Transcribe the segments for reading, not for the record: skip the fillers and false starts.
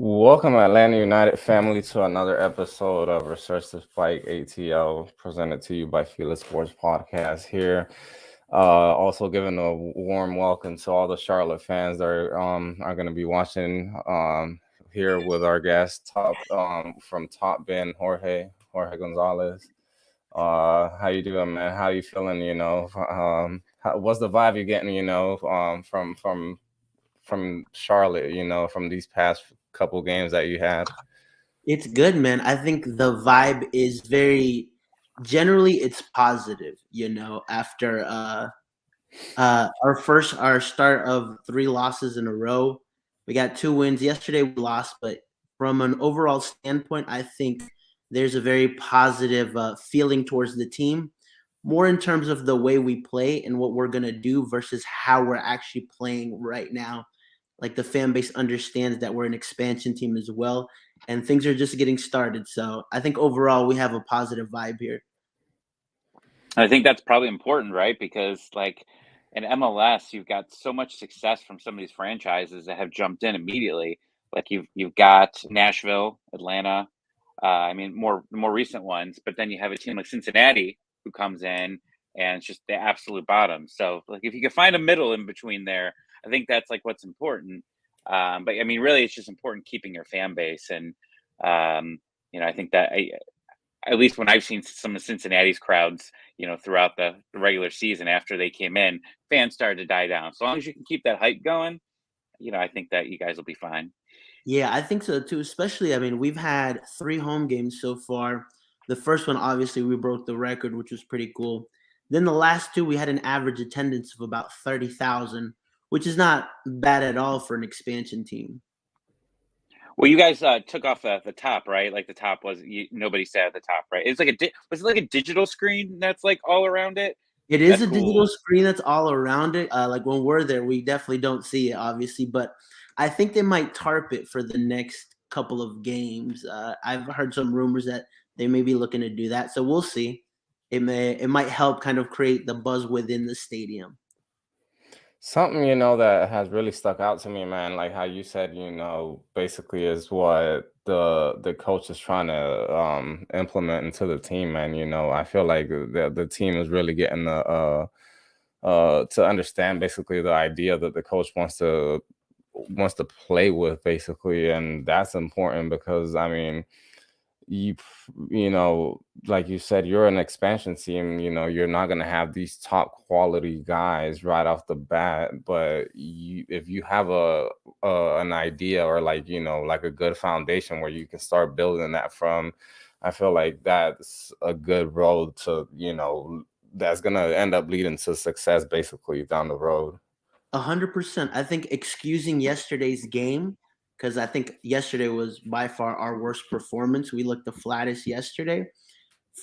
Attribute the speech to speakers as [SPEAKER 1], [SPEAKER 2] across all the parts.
[SPEAKER 1] Welcome, Atlanta United family, to another episode of Resurge to Fight ATL, presented to you by FILA Sports Podcast here. Also giving a warm welcome to all the Charlotte fans that are going to be watching here with our guest from Top Ben Jorge Gonzalez. How you doing, man? How you feeling? What's the vibe you're getting? From Charlotte, from these past couple games that you had?
[SPEAKER 2] It's good, man. I think the vibe is generally it's positive, after our start of three losses in a row. We got two wins. Yesterday we lost, but from an overall standpoint, I think there's a very positive feeling towards the team, more in terms of the way we play and what we're going to do versus how we're actually playing right now. Like, the fan base understands that we're an expansion team as well, and things are just getting started. So I think overall we have a positive vibe here.
[SPEAKER 3] I think that's probably important, right? Because like in MLS, you've got so much success from some of these franchises that have jumped in immediately. Like you've got Nashville, Atlanta. I mean, more recent ones, but then you have a team like Cincinnati who comes in and it's just the absolute bottom. So like if you can find a middle in between there, I think that's like what's important. But I mean, really, it's just important keeping your fan base, and I think that at least when I've seen some of Cincinnati's crowds, throughout the regular season after they came in, fans started to die down. So long as you can keep that hype going, I think that you guys will be fine.
[SPEAKER 2] Yeah, I think so too. Especially, I mean, we've had 3 home games so far. The first one, obviously, we broke the record, which was pretty cool. Then the last two, we had an average attendance of about 30,000, which is not bad at all for an expansion team.
[SPEAKER 3] Well, you guys took off the top, right? Like the top nobody sat at the top, right? It's like was it like a digital screen that's like all around it?
[SPEAKER 2] It is
[SPEAKER 3] That's
[SPEAKER 2] a digital
[SPEAKER 3] cool.
[SPEAKER 2] screen that's all around it. Like, when we're there, we definitely don't see it, obviously, but I think they might tarp it for the next couple of games. I've heard some rumors that they may be looking to do that, so we'll see. It might help kind of create the buzz within the stadium.
[SPEAKER 1] Something, that has really stuck out to me, man, like how you said, basically is what the coach is trying to implement into the team, man. I feel like the team is really getting to understand basically the idea that the coach wants to play with, basically, and that's important because, I mean, you like you said, you're an expansion team. You're not going to have these top quality guys right off the bat, but if you have an idea, or like, like a good foundation where you can start building that from, I feel like that's a good road to, that's going to end up leading to success basically down the road.
[SPEAKER 2] 100%. I think excusing yesterday's game, because I think yesterday was by far our worst performance. We looked the flattest yesterday.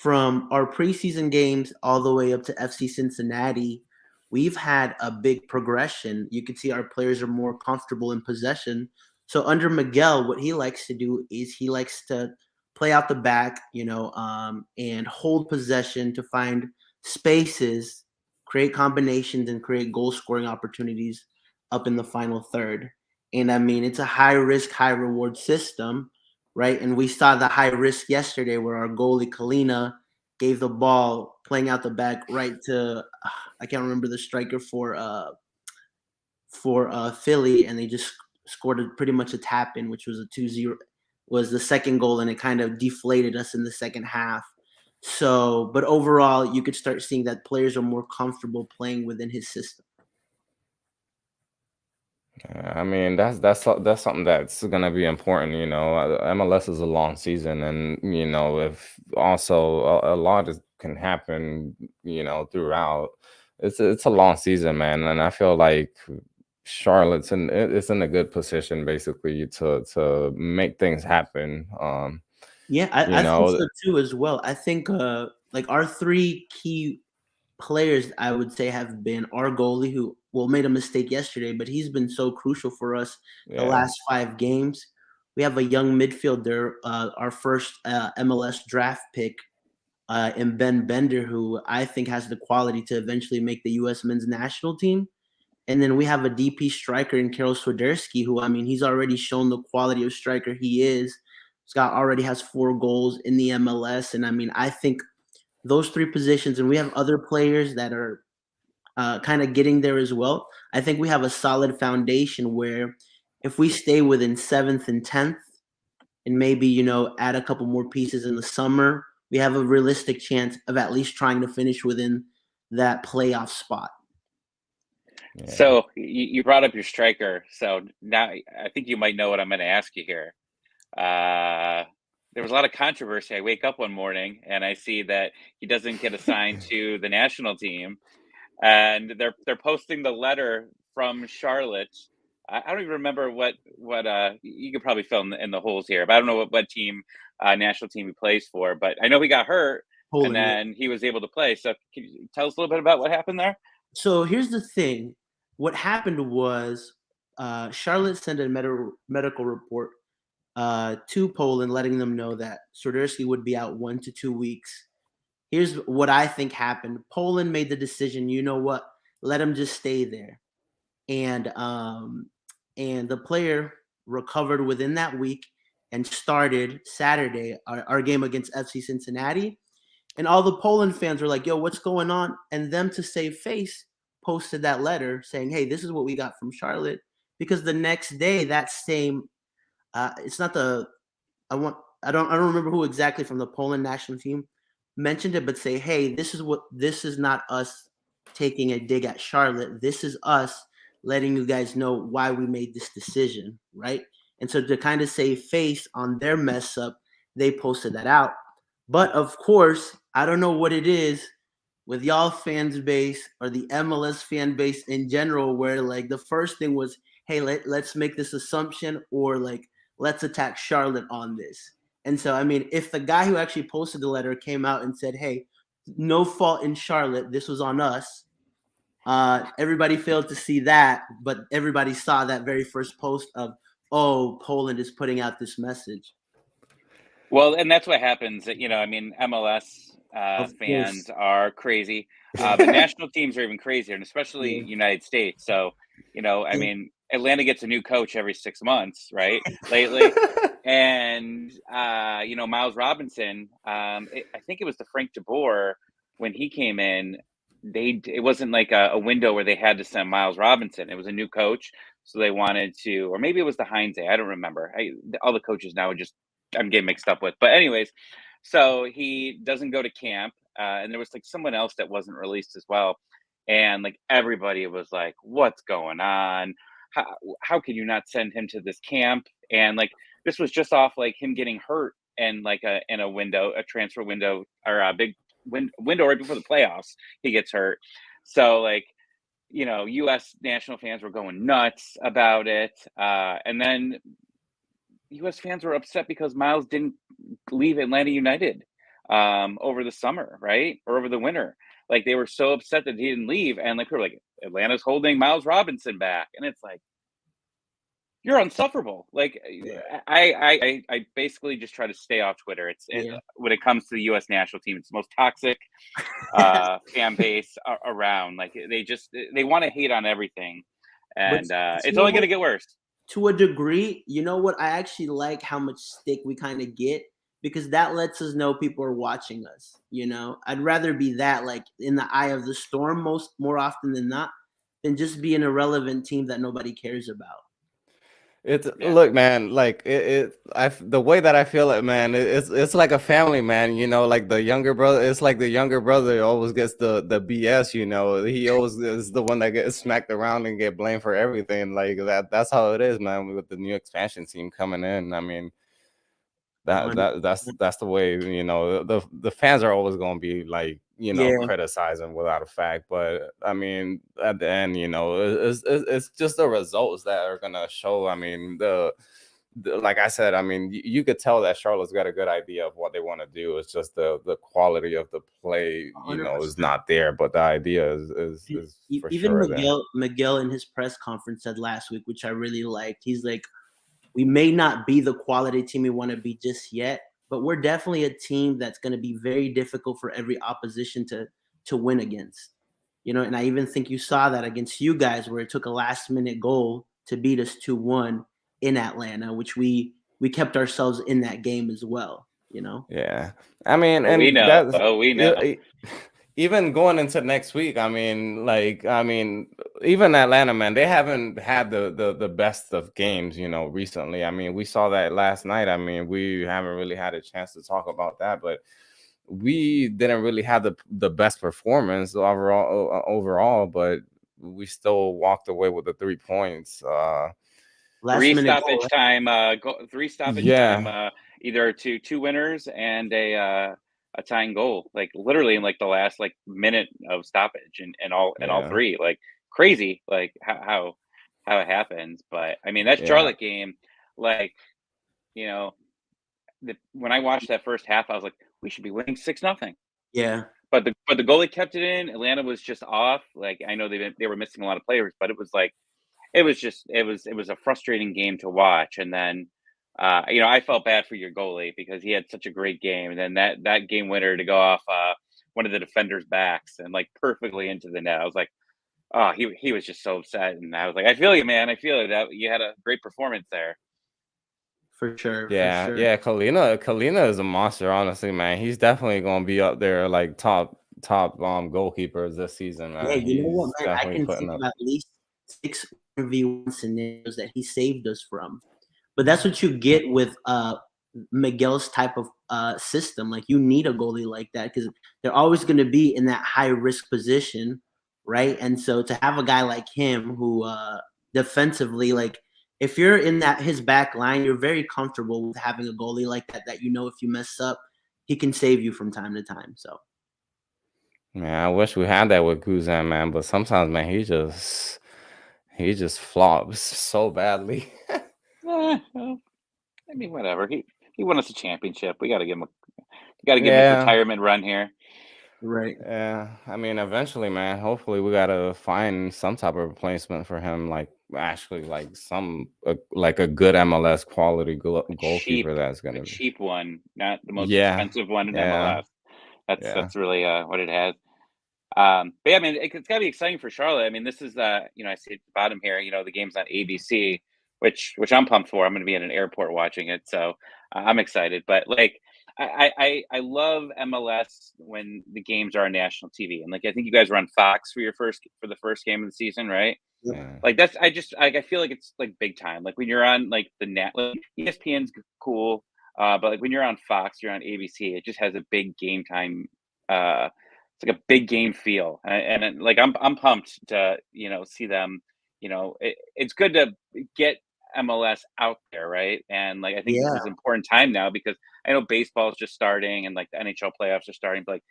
[SPEAKER 2] From our preseason games all the way up to FC Cincinnati, we've had a big progression. You can see our players are more comfortable in possession. So under Miguel, what he likes to do is he likes to play out the back, and hold possession to find spaces, create combinations, and create goal scoring opportunities up in the final third. And I mean, it's a high risk, high reward system, right? And we saw the high risk yesterday where our goalie Kalina gave the ball playing out the back right to I can't remember the striker for Philly, and they just scored pretty much a tap in, which was a 2-0, was the second goal, and it kind of deflated us in the second half. So, but overall, you could start seeing that players are more comfortable playing within his system.
[SPEAKER 1] Yeah, I mean, that's something that's gonna be important. MLS is a long season, and if also a lot can happen, throughout. It's a long season, man, and I feel like it's in a good position basically to make things happen.
[SPEAKER 2] Yeah,
[SPEAKER 1] You
[SPEAKER 2] I think
[SPEAKER 1] know,
[SPEAKER 2] so too as well. I think like our three key players, I would say, have been our goalie, who made a mistake yesterday, but he's been so crucial for us the
[SPEAKER 1] yeah.
[SPEAKER 2] last 5 games. We have a young midfielder, our first MLS draft pick, in Ben Bender, who I think has the quality to eventually make the U.S. men's national team. And then we have a DP striker in Karol Swiderski, who, I mean, he's already shown the quality of striker he is. Scott already has 4 goals in the MLS. And I mean, I think those 3 positions, and we have other players that are kind of getting there as well. I think we have a solid foundation where if we stay within 7th and 10th and maybe, you know, add a couple more pieces in the summer, we have a realistic chance of at least trying to finish within that playoff spot.
[SPEAKER 1] Yeah.
[SPEAKER 3] So you brought up your striker. So now I think you might know what I'm going to ask you here. There was a lot of controversy. I wake up one morning and I see that he doesn't get assigned to the national team, and they're posting the letter from Charlotte. I don't even remember what you could probably fill in the holes here, but I don't know what team, national team he plays for. But I know he got hurt,
[SPEAKER 2] Poland,
[SPEAKER 3] and then he was able to play. So can you tell us a little bit about what happened there?
[SPEAKER 2] So here's the thing. What happened was Charlotte sent a medical report to Poland letting them know that Swiderski would be out 1 to 2 weeks. Here's what I think happened. Poland made the decision, you know what, let him just stay there. And the player recovered within that week and started Saturday, our game against FC Cincinnati. And all the Poland fans were like, yo, what's going on? And them, to save face, posted that letter saying, hey, this is what we got from Charlotte. Because the next day, that same, it's not the, I don't remember who exactly from the Poland national team mentioned it, but say, hey, this is not us taking a dig at Charlotte. This is us letting you guys know why we made this decision, right? And so to kind of save face on their mess up, they posted that out. But of course, I don't know what it is with y'all fans base or the MLS fan base in general, where like the first thing was, hey, let's make this assumption, or like, let's attack Charlotte on this. And so, I mean, if the guy who actually posted the letter came out and said, hey, no fault in Charlotte, this was on us, everybody failed to see that, but everybody saw that very first post of, oh, Poland is putting out this message.
[SPEAKER 3] Well, and that's what happens. You know, I mean, MLS
[SPEAKER 2] Of
[SPEAKER 3] fans
[SPEAKER 2] course.
[SPEAKER 3] are crazy, but national teams are even crazier, and especially
[SPEAKER 2] Yeah.
[SPEAKER 3] United States. So, you know, I
[SPEAKER 2] Yeah.
[SPEAKER 3] mean, Atlanta gets a new coach every 6 months, right? Lately, and you know, Miles Robinson. I think it was the Frank DeBoer when he came in. It wasn't like a window where they had to send Miles Robinson. It was a new coach, so they wanted to, or maybe it was the Heinz. I don't remember. All the coaches now are just I'm getting mixed up with. But anyways, so he doesn't go to camp, and there was like someone else that wasn't released as well, and like everybody was like, "What's going on? How can you not send him to this camp?" And like this was just off like him getting hurt and like in a window, a transfer window, or a big window right before the playoffs. He gets hurt, so like. You know, U.S. national fans were going nuts about it, and then U.S. fans were upset because Miles didn't leave Atlanta United over the summer, right? Or over the winter. Like they were so upset that he didn't leave. And like people were like, Atlanta's holding Miles Robinson back. And it's like, you're insufferable. Like I basically just try to stay off Twitter. When it comes to the U.S. national team, it's the most toxic fan base around. Like they want to hate on everything. And it's only going to get worse.
[SPEAKER 2] To a degree, you know what? I actually like how much stick we kind of get, because that lets us know people are watching us. You know, I'd rather be that like in the eye of the storm more often than not, than just be an irrelevant team that nobody cares about.
[SPEAKER 1] Look, man, like the way that I feel it, man, it's like a family, man. You know, like the younger brother. It's like the younger brother always gets the BS. You know, he always is the one that gets smacked around and get blamed for everything. Like that's how it is, man. With the new expansion team coming in, I mean, that's the way. You know, the fans are always going to be like, you know, criticizing without a fact. But I mean, at the end, you know, it's just the results that are gonna show. I mean, like I said, I mean, you could tell that Charlotte's got a good idea of what they want to do. It's just the quality of the play, you know, is not there. But the idea is for
[SPEAKER 2] even
[SPEAKER 1] sure
[SPEAKER 2] Miguel in his press conference said last week, which I really liked. He's like, we may not be the quality team we want to be just yet, but we're definitely a team that's going to be very difficult for every opposition to win against. And I even think you saw that against you guys where it took a last minute goal to beat us 2-1 in Atlanta, which we kept ourselves in that game as well.
[SPEAKER 1] Yeah. I mean,
[SPEAKER 3] Oh, we
[SPEAKER 1] and
[SPEAKER 3] know.
[SPEAKER 1] that's
[SPEAKER 3] Oh, we know.
[SPEAKER 1] even going into next week. Even Atlanta, man, they haven't had the best of games, recently. I mean, we saw that last night. I mean, we haven't really had a chance to talk about that, but we didn't really have the best performance overall, but we still walked away with the 3 points.
[SPEAKER 2] Last
[SPEAKER 3] Three
[SPEAKER 2] minute goal,
[SPEAKER 3] stoppage time. Three stoppage time.
[SPEAKER 1] Yeah,
[SPEAKER 3] Either two winners and a tying goal. Like literally in like the last like minute of stoppage and all
[SPEAKER 1] yeah,
[SPEAKER 3] three. Like crazy. Like how it happens. But I mean that
[SPEAKER 1] yeah,
[SPEAKER 3] Charlotte game. Like you know when I watched that first half, I was like, we should be winning 6-0.
[SPEAKER 2] yeah,
[SPEAKER 3] But the goalie kept it in. Atlanta was just off. Like I know they were missing a lot of players, but it was like it was a frustrating game to watch. And then I felt bad for your goalie because he had such a great game, and then that game winner to go off one of the defenders' backs and like perfectly into the net. I was like, oh, he was just so upset, and I was like, I feel you, man. I feel you that you had a great performance there.
[SPEAKER 2] for sure, for
[SPEAKER 1] yeah,
[SPEAKER 2] sure.
[SPEAKER 1] yeah. Kalina is a monster, honestly, man. He's definitely gonna be up there like top goalkeepers this season,
[SPEAKER 2] Yeah,
[SPEAKER 1] man.
[SPEAKER 2] you know what,
[SPEAKER 1] He's
[SPEAKER 2] man? I
[SPEAKER 1] definitely
[SPEAKER 2] can
[SPEAKER 1] putting
[SPEAKER 2] think
[SPEAKER 1] up.
[SPEAKER 2] of at least 6 1v1 scenarios that he saved us from. But that's what you get with Miguel's type of system. Like you need a goalie like that because they're always going to be in that high risk position, right? And so to have a guy like him who defensively, like if you're in that his back line, you're very comfortable with having a goalie like that. That if you mess up, he can save you from time to time. So
[SPEAKER 1] Man, I wish we had that with Guzan, man. But sometimes, man, he just flops so badly.
[SPEAKER 3] Well, I mean, whatever. He won us a championship. We got to give him his
[SPEAKER 1] Yeah,
[SPEAKER 3] retirement run here.
[SPEAKER 2] right,
[SPEAKER 1] yeah. I mean, eventually, man. Hopefully, we gotta find some type of replacement for him. Like, actually, like like a good MLS quality
[SPEAKER 3] A
[SPEAKER 1] goalkeeper
[SPEAKER 3] cheap,
[SPEAKER 1] that's
[SPEAKER 3] a
[SPEAKER 1] gonna.
[SPEAKER 3] cheap one, not the most
[SPEAKER 1] Yeah,
[SPEAKER 3] expensive one in
[SPEAKER 1] yeah,
[SPEAKER 3] MLS. That's
[SPEAKER 1] yeah,
[SPEAKER 3] that's really what it has. But yeah, I mean, it's got to be exciting for Charlotte. I mean, this is I see at the bottom here. The game's on ABC, which I'm pumped for. I'm going to be in an airport watching it, so I'm excited. But like, I love MLS when the games are on national TV, and like I think you guys were on Fox for the first game of the season, right?
[SPEAKER 1] yeah,
[SPEAKER 3] Like that's I feel like it's like big time. Like when you're on like the net, like ESPN's cool, but like when you're on Fox, you're on ABC. It just has a big game time. It's like a big game feel, like I'm pumped to see them. It's good to get MLS out there, right? And like I think this
[SPEAKER 2] yeah,
[SPEAKER 3] is important time now because I know baseball is just starting and like the NHL playoffs are starting, but like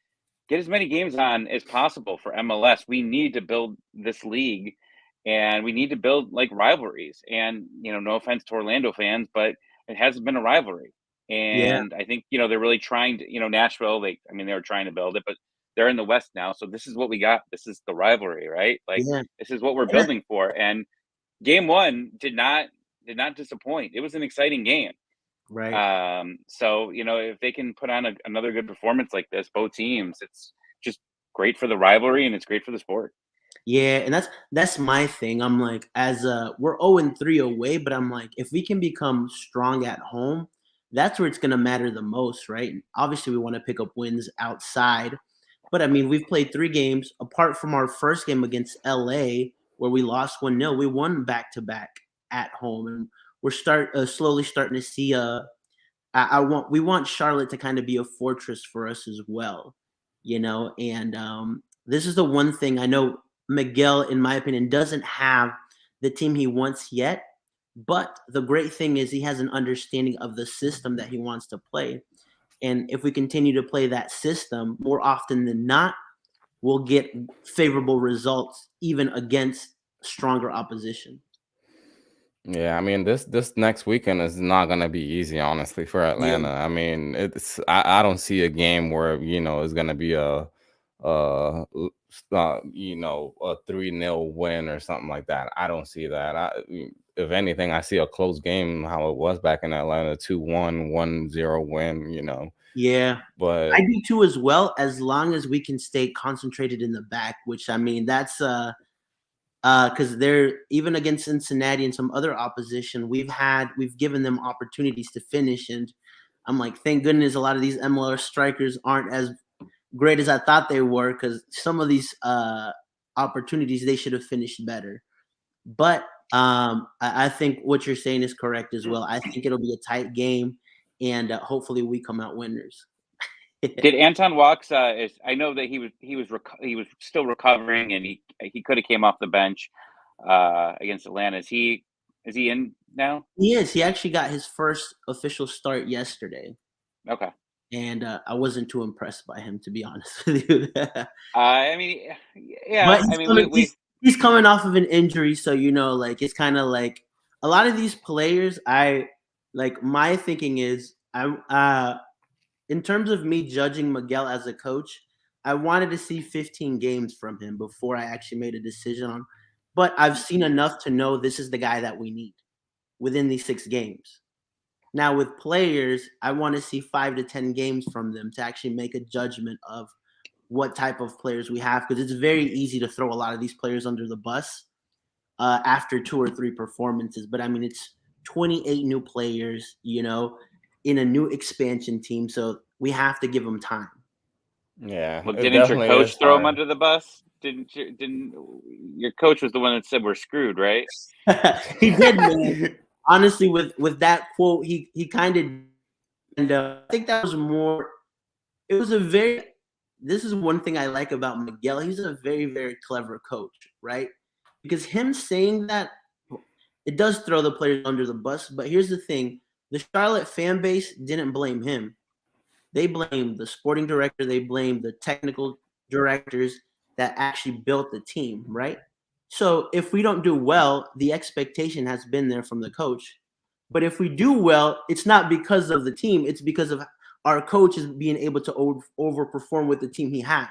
[SPEAKER 3] get as many games on as possible for MLS. We need to build this league and we need to build like rivalries. And, no offense to Orlando fans, but it hasn't been a rivalry.
[SPEAKER 2] yeah,
[SPEAKER 3] And I think, they're really trying to, Nashville, they were trying to build it, but they're in the West now. So this is what we got. This is the rivalry, right? Like
[SPEAKER 2] yeah.
[SPEAKER 3] this is what we're
[SPEAKER 2] And
[SPEAKER 3] building for. And game one did not disappoint. It was an exciting game.
[SPEAKER 2] right.
[SPEAKER 3] So if they can put on another good performance like this, both teams, it's just great for the rivalry and it's great for the sport.
[SPEAKER 2] Yeah, and that's my thing. I'm like, we're 0-3 away, but I'm like, if we can become strong at home, that's where it's gonna matter the most, right? And obviously, we want to pick up wins outside, but I mean, we've played 3 games apart from our first game against LA, where we lost 1-0. We won back to back at home, and we're slowly starting to see. We want Charlotte to kind of be a fortress for us as well. And this is the one thing I know Miguel, in my opinion, doesn't have the team he wants yet. But the great thing is he has an understanding of the system that he wants to play. And if we continue to play that system more often than not, we'll get favorable results even against stronger opposition.
[SPEAKER 1] yeah. I mean, this next weekend is not gonna be easy, honestly, for
[SPEAKER 2] Yeah,
[SPEAKER 1] Atlanta. I mean, I don't see a game where it's gonna be a 3-0 win or something like that. I don't see that. If anything, I see a close game, how it was back in Atlanta, 2-1, 1-0 win.
[SPEAKER 2] Yeah, I
[SPEAKER 1] But
[SPEAKER 2] do too as well, as long as we can stay concentrated in the back, which I mean that's because they're even against Cincinnati and some other opposition, we've given them opportunities to finish, and I'm like, thank goodness a lot of these MLS strikers aren't as great as I thought they were, because some of these opportunities they should have finished better. But I think what you're saying is correct as well. I think it'll be a tight game, and hopefully we come out winners.
[SPEAKER 3] Did Anton Walks? I know that he was still recovering, and he could have came off the bench against Atlanta. Is he in now?
[SPEAKER 2] He is. He actually got his first official start yesterday,
[SPEAKER 3] Okay.
[SPEAKER 2] and I wasn't too impressed by him, to be honest with you.
[SPEAKER 3] I mean, yeah.
[SPEAKER 2] But
[SPEAKER 3] I mean,
[SPEAKER 2] he's coming off of an injury, so like it's kind of like a lot of these players. My thinking is in terms of me judging Miguel as a coach, I wanted to see 15 games from him before I actually made a decision on. But I've seen enough to know this is the guy that we need within these 6 games. Now with players, I want to see 5 to 10 games from them to actually make a judgment of what type of players we have, because it's very easy to throw a lot of these players under the bus after 2 or 3 performances. But I mean, it's 28 new players, in a new expansion team, so we have to give them time.
[SPEAKER 1] yeah,
[SPEAKER 3] well,
[SPEAKER 1] it
[SPEAKER 3] didn't your
[SPEAKER 1] definitely
[SPEAKER 3] coach
[SPEAKER 1] is
[SPEAKER 3] throw him
[SPEAKER 1] hard.
[SPEAKER 3] under the bus? Didn't your coach was the one that said we're screwed, right?
[SPEAKER 2] He did, man. Honestly, with that quote, he kind of, and I think that was more. It was a very. This is one thing I like about Miguel. He's a very, very clever coach, right? Because him saying that, it does throw the players under the bus. But here's the thing: the Charlotte fan base didn't blame him. They blamed the sporting director. They blamed the technical directors that actually built the team, right? So if we don't do well, the expectation has been there from the coach. But if we do well, it's not because of the team. It's because of our coach is being able to overperform with the team he has.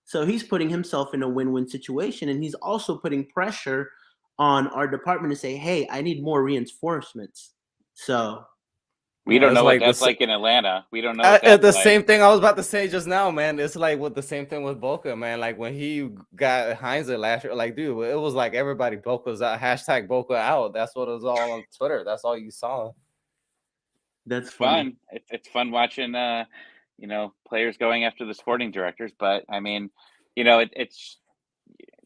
[SPEAKER 2] So he's putting himself in a win-win situation, and he's also putting pressure on our department to say, "Hey, I need more reinforcements." So
[SPEAKER 3] We
[SPEAKER 1] Yeah,
[SPEAKER 3] don't
[SPEAKER 1] it's
[SPEAKER 3] know what
[SPEAKER 1] like
[SPEAKER 3] that's
[SPEAKER 1] this.
[SPEAKER 3] like in Atlanta. We don't know what that's
[SPEAKER 1] The
[SPEAKER 3] like.
[SPEAKER 1] same thing I was about to say just now, man. It's like with the same thing with Boca, man. Like when he got Heinz last year, like dude, it was like everybody Boca's out, hashtag Boca out. That's what it was all on Twitter. That's all you saw.
[SPEAKER 2] that's
[SPEAKER 3] It's
[SPEAKER 2] funny.
[SPEAKER 3] fun. It's fun watching players going after the sporting directors. But I mean, it's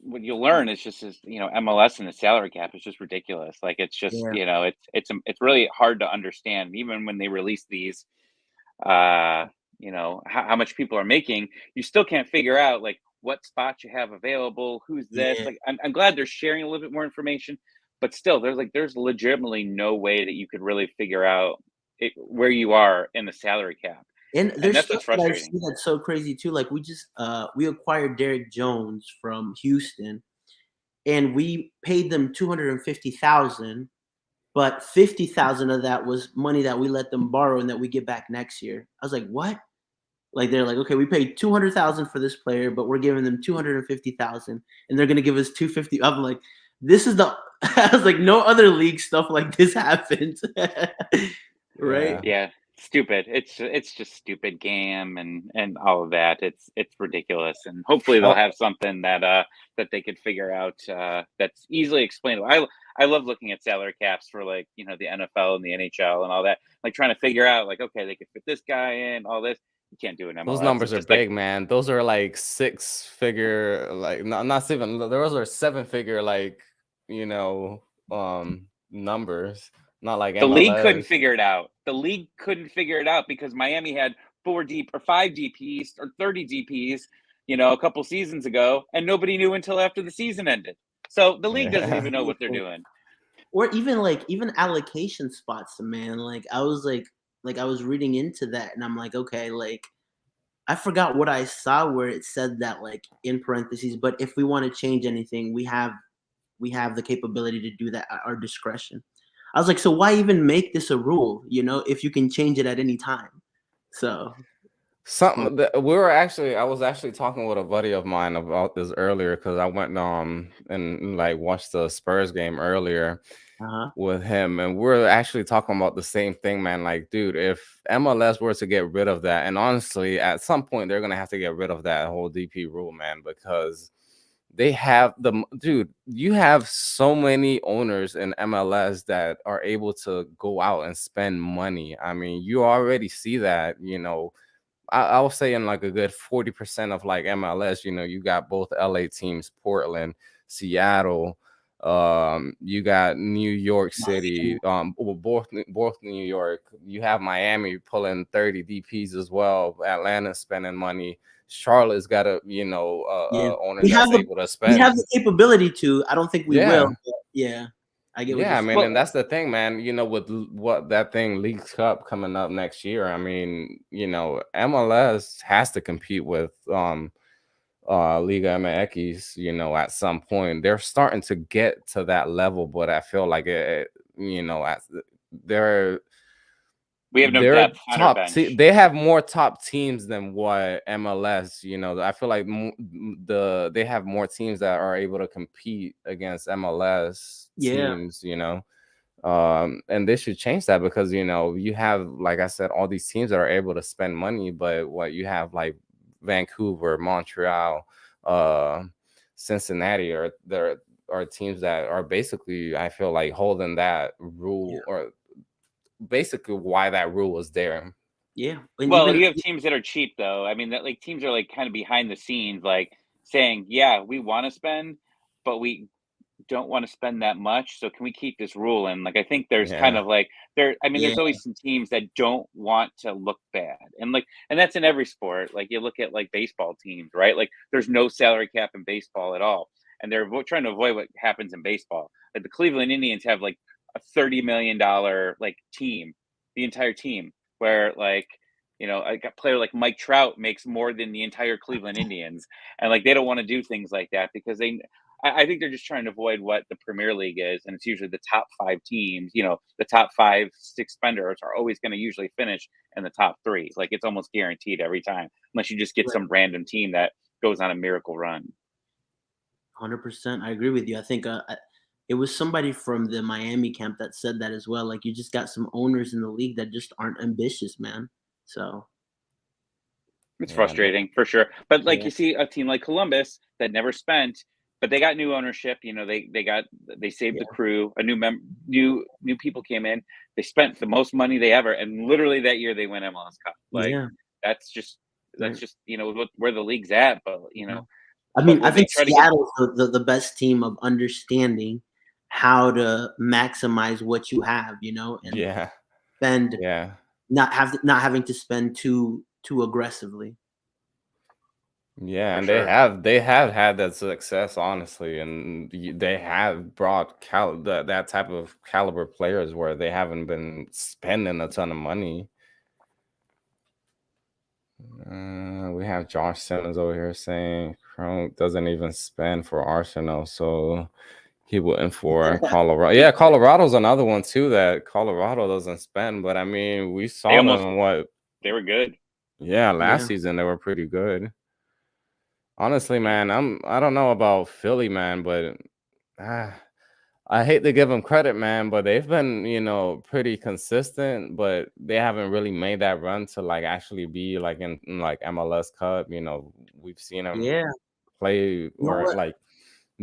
[SPEAKER 3] what you learn is just MLS and the salary cap is just ridiculous. Like it's just
[SPEAKER 2] Yeah.
[SPEAKER 3] it's really hard to understand. Even when they release these, how much people are making, you still can't figure out like what spots you have available, who's this.
[SPEAKER 2] Yeah.
[SPEAKER 3] Like I'm glad they're sharing a little bit more information, but still, there's legitimately no way that you could really figure out where you are in the salary cap,
[SPEAKER 2] And
[SPEAKER 3] and
[SPEAKER 2] there's
[SPEAKER 3] that's
[SPEAKER 2] stuff
[SPEAKER 3] what's
[SPEAKER 2] that I
[SPEAKER 3] frustrating.
[SPEAKER 2] see that's so crazy too. Like we acquired Derek Jones from Houston, and we paid them 250,000, but 50,000 of that was money that we let them borrow and that we get back next year. I was like, what? Like they're like, okay, we paid 200,000 for this player, but we're giving them 250,000, and they're gonna give us 250. I'm like, this is the. I was like, no other league stuff like this happens, right?
[SPEAKER 1] Yeah.
[SPEAKER 3] Yeah, stupid. It's just stupid game and all of that. It's ridiculous, and hopefully they'll
[SPEAKER 1] Oh,
[SPEAKER 3] have something that they could figure out that's easily explainable. I love looking at salary caps for like the NFL and the NHL and all that. Like trying to figure out like okay they could fit this guy in all this. You can't do an
[SPEAKER 1] those
[SPEAKER 3] MLS.
[SPEAKER 1] numbers
[SPEAKER 3] It's
[SPEAKER 1] are
[SPEAKER 3] just like
[SPEAKER 1] big, man. Those are like 6-figure, like not seven. Those are 7-figure, like you know, numbers. Not like
[SPEAKER 3] the league couldn't
[SPEAKER 1] MLS.
[SPEAKER 3] figure it out. The league couldn't figure it out because Miami had 4 deep or 5 DPs or 30 DPs, a couple seasons ago, and nobody knew until after the season ended. So the league doesn't
[SPEAKER 1] Yeah.
[SPEAKER 3] even know what they're doing.
[SPEAKER 2] Or even allocation spots, man. Like I was like I was reading into that, and I'm like, okay, like I forgot what I saw where it said that like in parentheses, but if we want to change anything, we have the capability to do that at our discretion. I was like, so why even make this a rule, if you can change it at any time? So it's fun.
[SPEAKER 1] Something that I was actually talking with a buddy of mine about this earlier because I went and like watched the Spurs game earlier, with him, and we're actually talking about the same thing, man. Like, dude, if MLS were to get rid of that, and honestly, at some point they're gonna have to get rid of that whole DP rule, man, because they have dude. You have so many owners in MLS that are able to go out and spend money. I mean, you already see that, I will say in like a good 40% of like MLS, you got both LA teams, Portland, Seattle, you got New York City, well, both New York. You have Miami pulling 30 DPs as well. Atlanta spending money. Charlotte's got a owner that's able to
[SPEAKER 2] We have
[SPEAKER 1] spend.
[SPEAKER 2] the capability to. I don't think we will. But yeah, I get what
[SPEAKER 1] Yeah,
[SPEAKER 2] you're
[SPEAKER 1] I
[SPEAKER 2] saying.
[SPEAKER 1] mean, and that's the thing, man. With what that thing League Cup coming up next year, I mean, MLS has to compete with Liga MX, at some point. They're starting to get to that level, but I feel like they're
[SPEAKER 3] We have no depth on our bench.
[SPEAKER 1] they have more top teams than what MLS, I feel like they have more teams that are able to compete against MLS teams, and they should change that because you have, like I said, all these teams that are able to spend money, but what you have like Vancouver, Montreal, Cincinnati are teams that are basically, I feel like, holding that rule, or basically why that rule was there.
[SPEAKER 2] Yeah.
[SPEAKER 3] Well, you have teams that are cheap though. I mean, that like teams are like kind of behind the scenes, like saying, "Yeah, we want to spend, but we don't want to spend that much. So can we keep this rule?" And like, I think there's kind of like I mean, there's always some teams that don't want to look bad, and that's in every sport. Like you look at like baseball teams, right? Like there's no salary cap in baseball at all, and they're trying to avoid what happens in baseball. Like the Cleveland Indians have like a $30 million like team, the entire team, where like a player like Mike Trout makes more than the entire Cleveland Indians, and like they don't want to do things like that because I think they're just trying to avoid what the Premier League is, and it's usually the top 5 teams. The top 5, 6 spenders are always going to usually finish in the top 3. Like it's almost guaranteed every time, unless you just get some random team that goes on a miracle run.
[SPEAKER 2] 100%, I agree with you. I think it was somebody from the Miami camp that said that as well. Like you just got some owners in the league that just aren't ambitious, man. So
[SPEAKER 3] it's frustrating for sure. But like you see a team like Columbus that never spent, but they got new ownership. They saved the crew. A new people came in. They spent the most money they ever, and literally that year they win MLS Cup. Like that's just where the league's at. But
[SPEAKER 2] I mean, I think Seattle's the best team of understanding how to maximize what you have, and spend, not having to spend too aggressively.
[SPEAKER 1] Yeah, and they have had that success, honestly, and they have brought that type of caliber players where they haven't been spending a ton of money. We have Josh Simmons over here saying Cronk doesn't even spend for Arsenal, so he wouldn't for Colorado. Yeah, Colorado's another one too that Colorado doesn't spend, but I mean, we saw them
[SPEAKER 3] they were good.
[SPEAKER 1] Yeah, last season they were pretty good. Honestly, man, I don't know about Philly, man, but I hate to give them credit, man, but they've been, pretty consistent, but they haven't really made that run to like actually be like in like MLS Cup. We've seen them play or like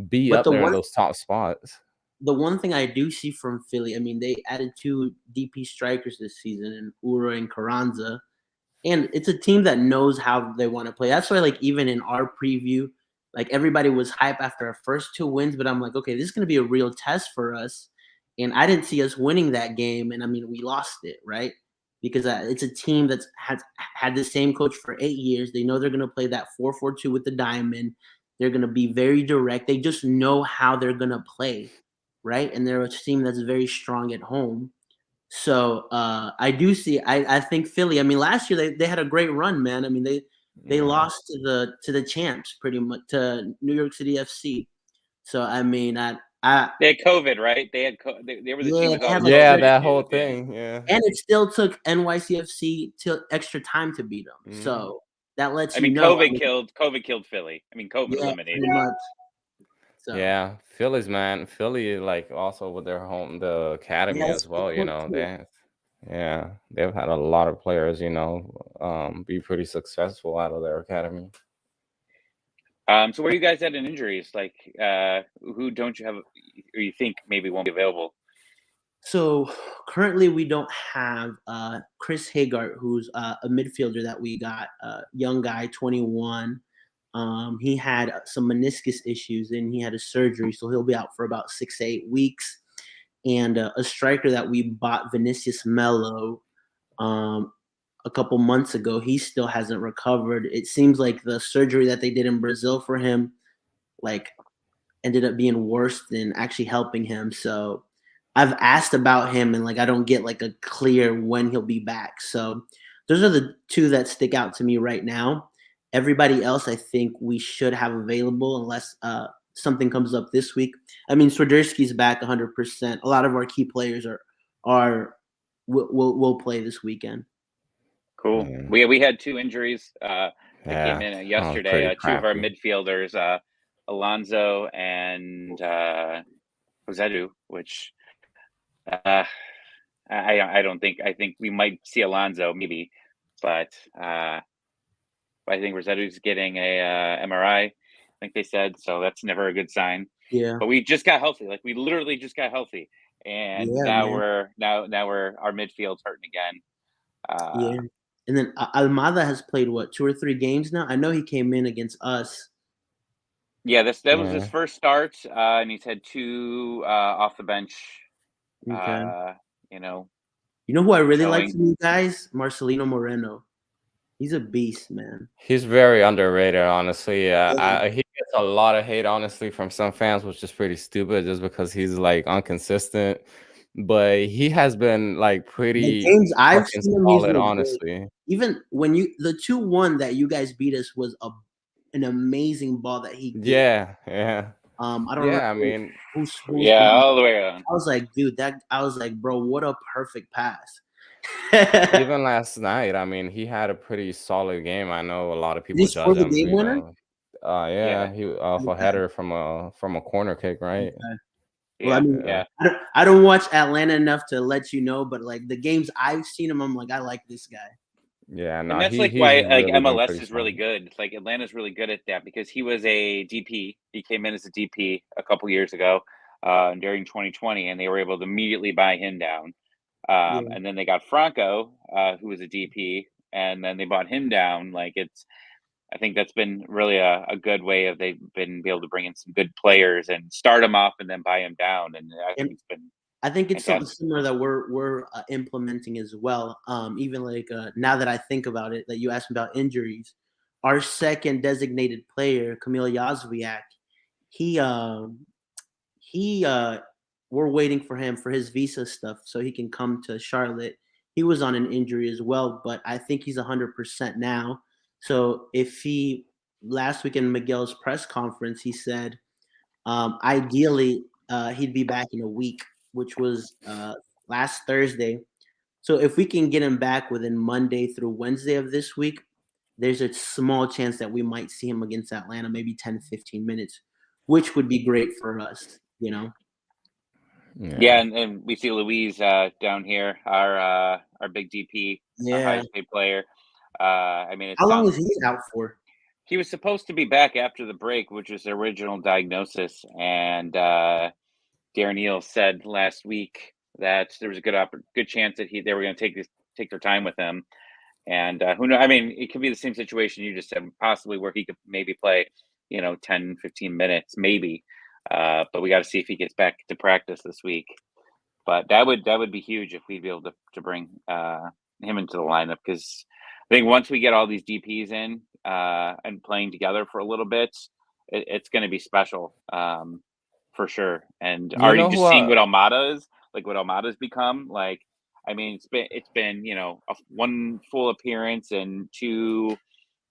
[SPEAKER 1] be up there in those top spots.
[SPEAKER 2] The one thing I do see from Philly, I mean, they added 2 DP strikers this season, in Ura and Carranza. And it's a team that knows how they want to play. That's why, like, even in our preview, like everybody was hype after our first 2 wins, but I'm like, okay, this is going to be a real test for us. And I didn't see us winning that game. And I mean, we lost it, right? Because it's a team that's had the same coach for 8 years. They know they're going to play that 4-4-2 with the diamond. They're going to be very direct. They just know how they're going to play, right? And they're a team that's very strong at home. So I do see. I think Philly. I mean, last year they had a great run, man. I mean, they lost to the champs pretty much, to New York City FC. So I mean,
[SPEAKER 3] they had COVID, right? They were the team without
[SPEAKER 1] that whole thing. Yeah,
[SPEAKER 2] and it still took NYCFC till extra time to beat them. So that lets
[SPEAKER 3] COVID killed Philly. I mean, COVID eliminated.
[SPEAKER 2] Pretty much.
[SPEAKER 1] So. Yeah, Phillies, man. Philly, like also with the academy
[SPEAKER 2] Yeah, it's
[SPEAKER 1] as
[SPEAKER 2] a good
[SPEAKER 1] well.
[SPEAKER 2] point too.
[SPEAKER 1] Yeah, they've had a lot of players, be pretty successful out of their academy.
[SPEAKER 3] So where are you guys at in injuries? Like, who don't you have, or you think maybe won't be available?
[SPEAKER 2] So currently, we don't have Chris Hagart, who's a midfielder that we got, young guy, 21. He had some meniscus issues and he had a surgery, so he'll be out for about 6 to 8 weeks. And a striker that we bought, Vinicius Mello, um, a couple months ago, he still hasn't recovered. It seems like the surgery that they did in Brazil for him, like, ended up being worse than actually helping him. So I've asked about him and like I don't get like a clear when he'll be back. So those are the two that stick out to me right now. Everybody else I think we should have available unless something comes up this week. I mean Swiderski's back 100%. A lot of our key players are will play this weekend.
[SPEAKER 3] Cool.
[SPEAKER 1] Yeah,
[SPEAKER 3] We had 2 injuries that came
[SPEAKER 1] yeah,
[SPEAKER 3] in
[SPEAKER 1] sounds pretty
[SPEAKER 3] yesterday. 2 of our
[SPEAKER 1] crappy.
[SPEAKER 3] midfielders, Alonso and Josedu, which uh, I don't think. I think we might see Alonso maybe, but I think Rosetto's getting a MRI. I think they said so. That's never a good sign.
[SPEAKER 2] Yeah.
[SPEAKER 3] But we just got healthy. Like we literally just got healthy, and
[SPEAKER 2] Yeah,
[SPEAKER 3] now
[SPEAKER 2] man.
[SPEAKER 3] we're our midfield's hurting again.
[SPEAKER 2] Yeah. And then Almada has played what, 2 or 3 games now? I know he came in against us.
[SPEAKER 3] Yeah, that was his
[SPEAKER 1] Yeah,
[SPEAKER 3] first start, and he's had 2 off the bench.
[SPEAKER 2] Okay.
[SPEAKER 3] Uh, you know,
[SPEAKER 2] You know who I really like
[SPEAKER 3] showing.
[SPEAKER 2] from you guys? Marcelino Moreno. He's a beast, man.
[SPEAKER 1] he's very underrated, honestly. Yeah,
[SPEAKER 2] Yeah.
[SPEAKER 1] he gets a lot of hate, honestly, from some fans, which is pretty stupid, just because he's like inconsistent. But he has been like
[SPEAKER 2] The
[SPEAKER 1] pretty
[SPEAKER 2] games I've
[SPEAKER 1] fucking
[SPEAKER 2] seen him, he's
[SPEAKER 1] solid,
[SPEAKER 2] looked good.
[SPEAKER 1] honestly.
[SPEAKER 2] Even when the 2-1 that you guys beat us was an amazing ball that he did.
[SPEAKER 1] Yeah, yeah,
[SPEAKER 2] I don't
[SPEAKER 1] yeah. I
[SPEAKER 2] remember
[SPEAKER 1] mean,
[SPEAKER 2] who's
[SPEAKER 3] Yeah,
[SPEAKER 2] behind.
[SPEAKER 3] all the way around.
[SPEAKER 2] I was like, dude, I was like, bro, what a perfect pass.
[SPEAKER 1] even last night, I mean, he had a pretty solid game. I know a lot of
[SPEAKER 2] Did he
[SPEAKER 1] people
[SPEAKER 2] score
[SPEAKER 1] judge
[SPEAKER 2] the
[SPEAKER 1] him,
[SPEAKER 2] game winner?
[SPEAKER 1] yeah,
[SPEAKER 3] Yeah,
[SPEAKER 1] he off a
[SPEAKER 2] Okay.
[SPEAKER 1] header from a corner kick, right?
[SPEAKER 2] Okay. Well, I
[SPEAKER 3] yeah,
[SPEAKER 2] mean,
[SPEAKER 1] Yeah,
[SPEAKER 3] yeah.
[SPEAKER 2] I don't watch Atlanta enough to let you know, but like the games I've seen him, I'm like, I like this guy.
[SPEAKER 1] yeah.
[SPEAKER 3] And
[SPEAKER 1] No,
[SPEAKER 3] that's like
[SPEAKER 1] he's
[SPEAKER 3] why like
[SPEAKER 1] really been
[SPEAKER 3] MLS
[SPEAKER 1] pretty
[SPEAKER 3] is really
[SPEAKER 1] solid.
[SPEAKER 3] good. Like Atlanta's really good at that because he was a DP. He came in as a DP a couple years ago during 2020, and they were able to immediately buy him down.
[SPEAKER 2] Yeah.
[SPEAKER 3] And then they got Franco, who was a DP, and then they bought him down. Like it's, I think that's been really a good way of they've been able to bring in some good players and start them up and then buy them down. And I
[SPEAKER 2] And
[SPEAKER 3] think it's been
[SPEAKER 2] I think it's something
[SPEAKER 3] fantastic.
[SPEAKER 2] similar that we're implementing as well. Even like now that I think about it, that you asked me about injuries, our second designated player, Kamil Yazviak, he he we're waiting for him for his visa stuff so he can come to Charlotte. He was on an injury as well, but I think he's 100% now. So if he last week in Miguel's press conference, he said ideally he'd be back in a week, which was last Thursday. So if we can get him back within Monday through Wednesday of this week, there's a small chance that we might see him against Atlanta, maybe 10, 15 minutes, which would be great for us, you know?
[SPEAKER 3] Yeah,
[SPEAKER 1] Yeah.
[SPEAKER 3] and we see Louise down here, our big DP, our
[SPEAKER 2] Yeah.
[SPEAKER 3] highest paid player. I mean,
[SPEAKER 2] How
[SPEAKER 3] it's
[SPEAKER 2] long
[SPEAKER 3] tough.
[SPEAKER 2] is he out for?
[SPEAKER 3] He was supposed to be back after the break, which was the original diagnosis, and Darren Neal said last week that there was a good chance that they were going to take their time with him. And who knows? I mean, it could be the same situation you just said, possibly where he could maybe play, 10, 15 minutes, maybe. But we got to see if he gets back to practice this week. But that would be huge if we'd be able to bring him into the lineup because I think once we get all these DPs in and playing together for a little bit, it's going to be special for sure. And
[SPEAKER 1] You
[SPEAKER 3] already
[SPEAKER 1] know who?
[SPEAKER 3] just seeing what Almada is, like what Almada's become, like I mean, it's been one full appearance and two.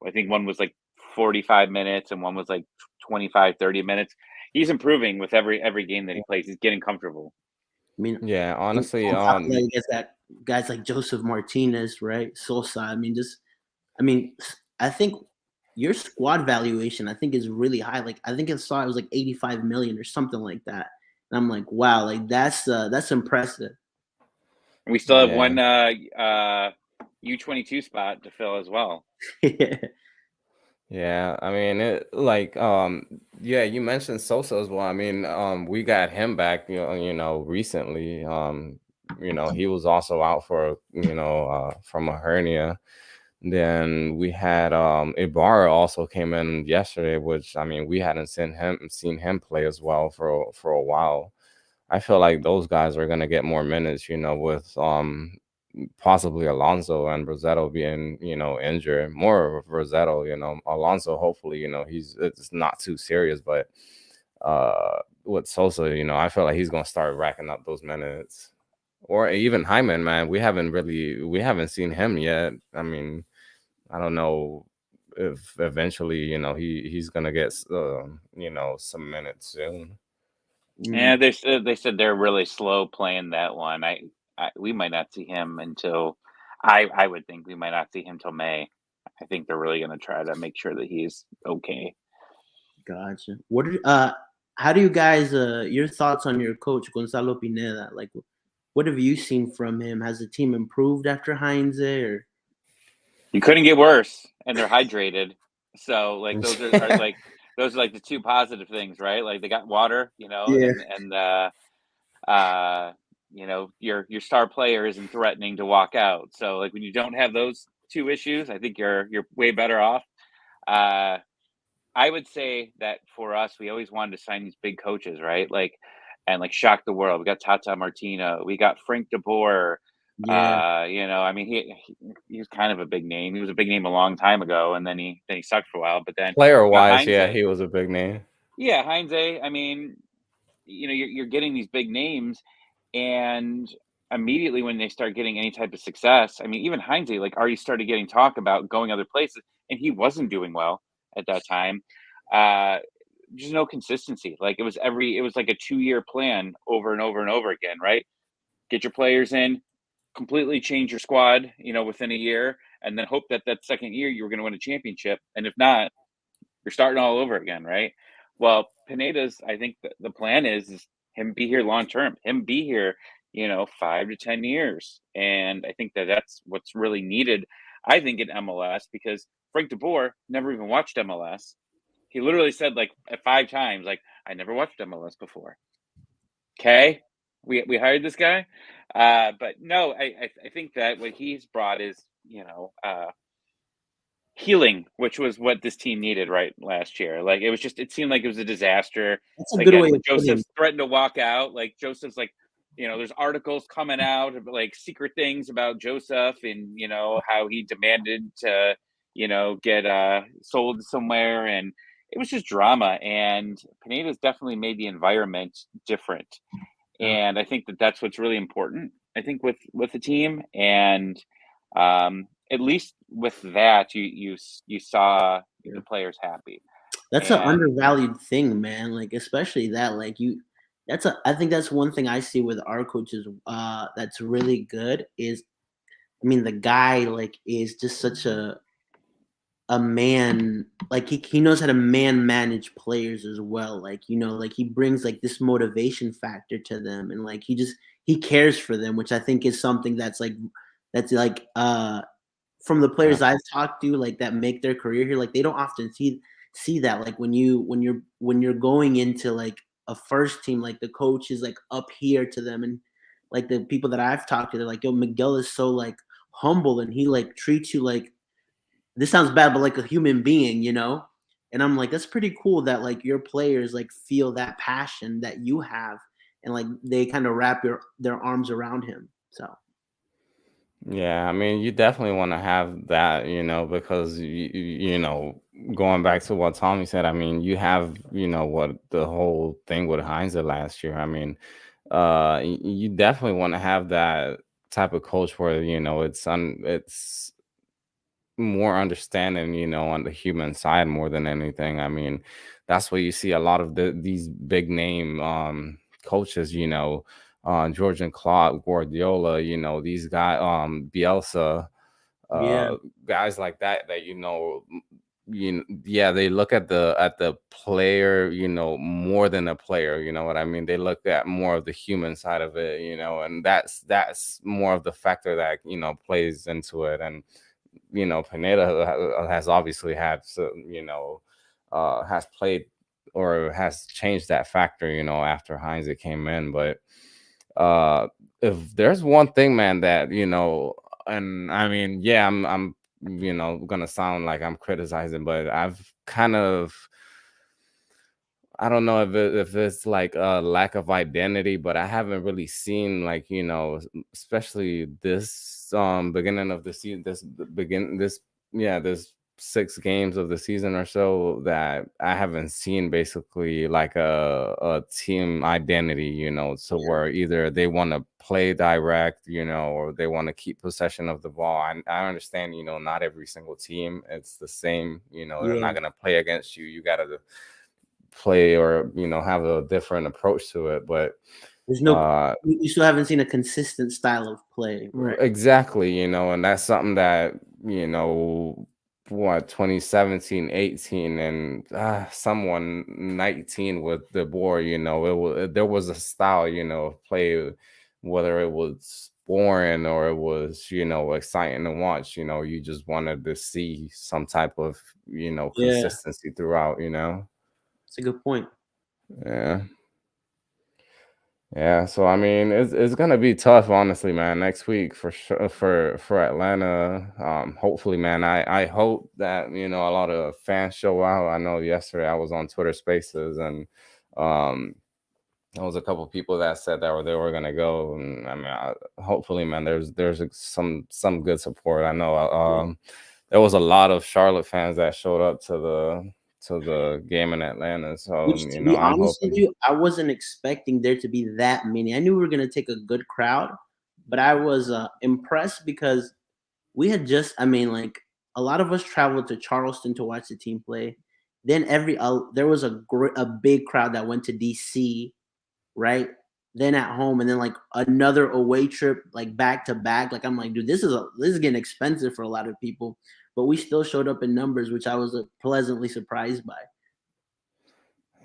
[SPEAKER 3] I think one was like 45 minutes and one was like 25, 30 minutes. He's improving with every game that he plays. He's getting comfortable.
[SPEAKER 2] I mean,
[SPEAKER 1] Yeah,
[SPEAKER 2] and
[SPEAKER 1] honestly,
[SPEAKER 2] on top of that, you get that guys like Joseph Martinez, right? Sosa. I mean, I think your squad valuation, I think, is really high. Like, I think I saw it was like 85 million or something like that. And I'm like, wow, like that's impressive.
[SPEAKER 3] And we still have one
[SPEAKER 1] Yeah.
[SPEAKER 3] U22 spot to fill as well.
[SPEAKER 1] Yeah, I mean, yeah, you mentioned Sosa as well. I mean, we got him back, recently. He was also out for, from a hernia. Then we had Ibarra also came in yesterday, which I mean, we hadn't seen him play as well for a while. I feel like those guys are gonna get more minutes, with possibly Alonso and Rossetto being, injured. More of Rossetto, Alonso, hopefully, it's not too serious, but with Sosa, I feel like he's gonna start racking up those minutes. Or even Hyman, man, we haven't seen him yet. I mean, I don't know if eventually, he's gonna get some minutes soon.
[SPEAKER 3] Yeah, they said they're really slow playing that one. We might not see him until I would think we might not see him till May. I think they're really going to try to make sure that he's okay.
[SPEAKER 2] Gotcha. How do you guys your thoughts on your coach Gonzalo Pineda? Like, what have you seen from him? Has the team improved after Heinze or?
[SPEAKER 3] You couldn't get worse, and they're hydrated. So like those are like the two positive things, right? Like they got water,
[SPEAKER 2] Yeah.
[SPEAKER 3] and your star player isn't threatening to walk out. So like when you don't have those two issues, I think you're way better off. I would say that for us, we always wanted to sign these big coaches, right? And shock the world. We got Tata Martino, we got Frank de Boer.
[SPEAKER 2] Yeah.
[SPEAKER 3] I mean, he was kind of a big name. He was a big name a long time ago, and then he sucked for a while. But then
[SPEAKER 1] Player
[SPEAKER 3] got
[SPEAKER 1] wise, yeah,
[SPEAKER 3] Heinze.
[SPEAKER 1] he was a big name.
[SPEAKER 3] Yeah, Heinze. I mean, you're getting these big names, and immediately when they start getting any type of success, I mean, even Heinze already started getting talk about going other places, and he wasn't doing well at that time. Just no consistency. Like it was like a 2-year plan over and over and over again, right? Get your players in, completely change your squad, within a year, and then hope that second year you were going to win a championship, and if not, you're starting all over again, right? Well, Pineda's, I think the plan is him be here long term, him be here, 5 to 10 years. And I think that's what's really needed, I think, in MLS, because Frank de Boer never even watched MLS. He literally said 5 times, I never watched MLS before. Okay. We hired this guy. But no, I think that what he's brought is, healing, which was what this team needed right last year. It seemed like it was a disaster.
[SPEAKER 2] That's a good way of putting
[SPEAKER 3] Joseph's
[SPEAKER 2] it.
[SPEAKER 3] threatened to walk out. Joseph's there's articles coming out of secret things about Joseph and how he demanded to get sold somewhere, and it was just drama. And Pineda's definitely made the environment different, and I think that's what's really important. I think with the team, and at least with that, you saw the players happy.
[SPEAKER 2] That's an
[SPEAKER 3] And
[SPEAKER 2] undervalued thing, man. Like, especially that, I think that's one thing I see with our coaches, that's really good is, I mean, the guy, is just such a man, he knows how to manage players as well. He brings this motivation factor to them, and he cares for them, which I think is something that's from the players I've talked to, that make their career here, they don't often see that. When you're going into a first team, the coach is up here to them, and the people that I've talked to, they're like, yo, Miguel is so humble, and he treats you this sounds bad, but like a human being, And I'm like, that's pretty cool that your players feel that passion that you have, and they kind of wrap their arms around him. So
[SPEAKER 1] Yeah, I mean, you definitely want to have that, because going back to what Tommy said, I mean, you have, what the whole thing with Heinz last year. I mean, you definitely want to have that type of coach where, it's more understanding, on the human side more than anything. I mean, that's where you see a lot of these big name coaches, Georgian Klopp, Guardiola, these guys, Bielsa,
[SPEAKER 2] yeah,
[SPEAKER 1] guys like that, they look at the player, more than a player. You know what I mean? They look at more of the human side of it, and that's more of the factor that plays into it. And Pineda has obviously had, has played or has changed that factor, after Heinz came in. But uh, if there's one thing, man, that and I mean, yeah, I'm gonna sound like I'm criticizing, but I've kind of, I don't know if it's like a lack of identity, but I haven't really seen, like, especially this beginning of the season, this 6 games of the season or so, that I haven't seen basically like a team identity, so where either they want to play direct, or they want to keep possession of the ball. I understand, not every single team it's the same, they're
[SPEAKER 2] Yeah.
[SPEAKER 1] not gonna play against you. You gotta play, or have a different approach to it. But
[SPEAKER 2] There's no
[SPEAKER 1] uh
[SPEAKER 2] you still haven't seen a consistent style of play, right?
[SPEAKER 1] exactly, and that's something that, what, 2017, 18, and someone 19 with the board, there was a style, of play, whether it was boring or it was, exciting to watch. You just wanted to see some type of,
[SPEAKER 2] Yeah,
[SPEAKER 1] consistency throughout.
[SPEAKER 2] it's a good point.
[SPEAKER 1] Yeah. Yeah, so I mean, it's gonna be tough, honestly, man. Next week for sure, for Atlanta. Hopefully, man. I hope that a lot of fans show out. I know yesterday I was on Twitter Spaces, and um there was a couple people that said that they were gonna go. And I mean, hopefully, man. There's some good support. I know there was a lot of Charlotte fans that showed up to the game in Atlanta. So
[SPEAKER 2] Which, to be
[SPEAKER 1] I'm
[SPEAKER 2] honest with
[SPEAKER 1] hoping.
[SPEAKER 2] you, I wasn't expecting there to be that many. I knew we were gonna take a good crowd, but I was impressed because we had just, I mean, like, a lot of us traveled to Charleston to watch the team play. Then there was a big crowd that went to DC, right? Then at home, and then like another away trip, like back to back. Like, I'm like, dude, this is getting expensive for a lot of people, but we still showed up in numbers, which I was pleasantly surprised by.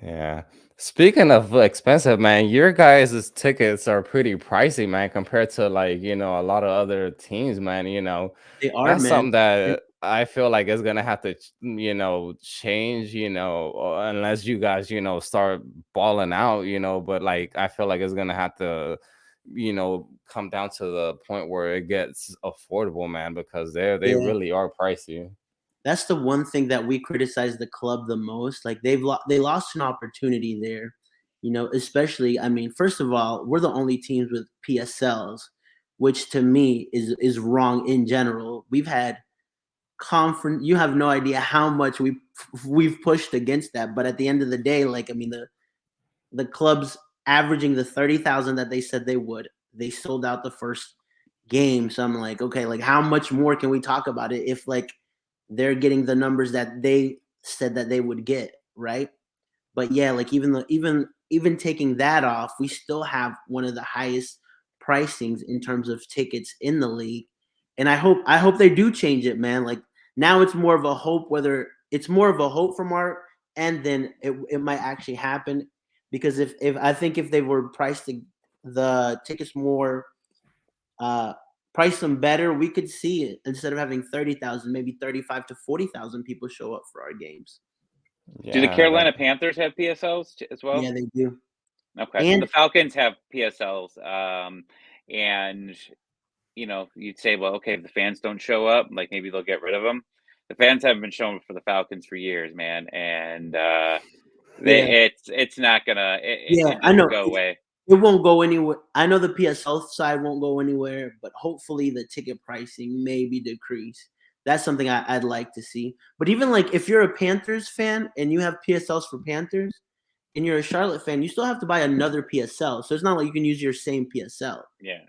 [SPEAKER 1] Yeah. Speaking of expensive, man, your guys' tickets are pretty pricey, man, compared to, like, a lot of other teams, man.
[SPEAKER 2] They are,
[SPEAKER 1] That's
[SPEAKER 2] man.
[SPEAKER 1] something that I feel like is gonna have to, change, unless you guys, start balling out, but like I feel like it's gonna have to, come down to the point where it gets affordable, man, because they
[SPEAKER 2] Yeah.
[SPEAKER 1] really are pricey.
[SPEAKER 2] That's the one thing that we criticize the club the most. Like, they lost an opportunity there, especially, I mean, first of all, we're the only teams with PSLs, which to me is wrong in general. We've had conference, you have no idea how much we've pushed against that, but at the end of the day, like, I mean, the club's averaging the 30,000 that they said they would. They sold out the first game. So I'm like, okay, like, how much more can we talk about it if, like, they're getting the numbers that they said that they would get, right? But yeah, like, even taking that off, we still have one of the highest pricings in terms of tickets in the league. And I hope they do change it, man. Like, now it's more of a hope, whether it's more of a hope from our and then it might actually happen. Because if I think if they were priced the tickets more, uh price them better, we could see it instead of having 30,000, maybe 35 to 40,000 people show up for our games.
[SPEAKER 3] Do the
[SPEAKER 1] Yeah,
[SPEAKER 3] Carolina Panthers have PSLs as well?
[SPEAKER 2] Yeah, they do.
[SPEAKER 3] Okay, so
[SPEAKER 2] And
[SPEAKER 3] the Falcons have PSLs, and you'd say, well, okay, if the fans don't show up, like maybe they'll get rid of them. The fans haven't been showing up for the Falcons for years, man, and
[SPEAKER 2] yeah,
[SPEAKER 3] it's not gonna
[SPEAKER 2] yeah,
[SPEAKER 3] it
[SPEAKER 2] I
[SPEAKER 3] doesn't
[SPEAKER 2] know.
[SPEAKER 3] go away.
[SPEAKER 2] It won't go anywhere. I know the PSL side won't go anywhere, but hopefully the ticket pricing may be decreased. That's something I'd like to see. But even, like, if you're a Panthers fan and you have PSLs for Panthers and you're a Charlotte fan, you still have to buy another PSL. So it's not like you can use your same PSL,
[SPEAKER 3] Yeah,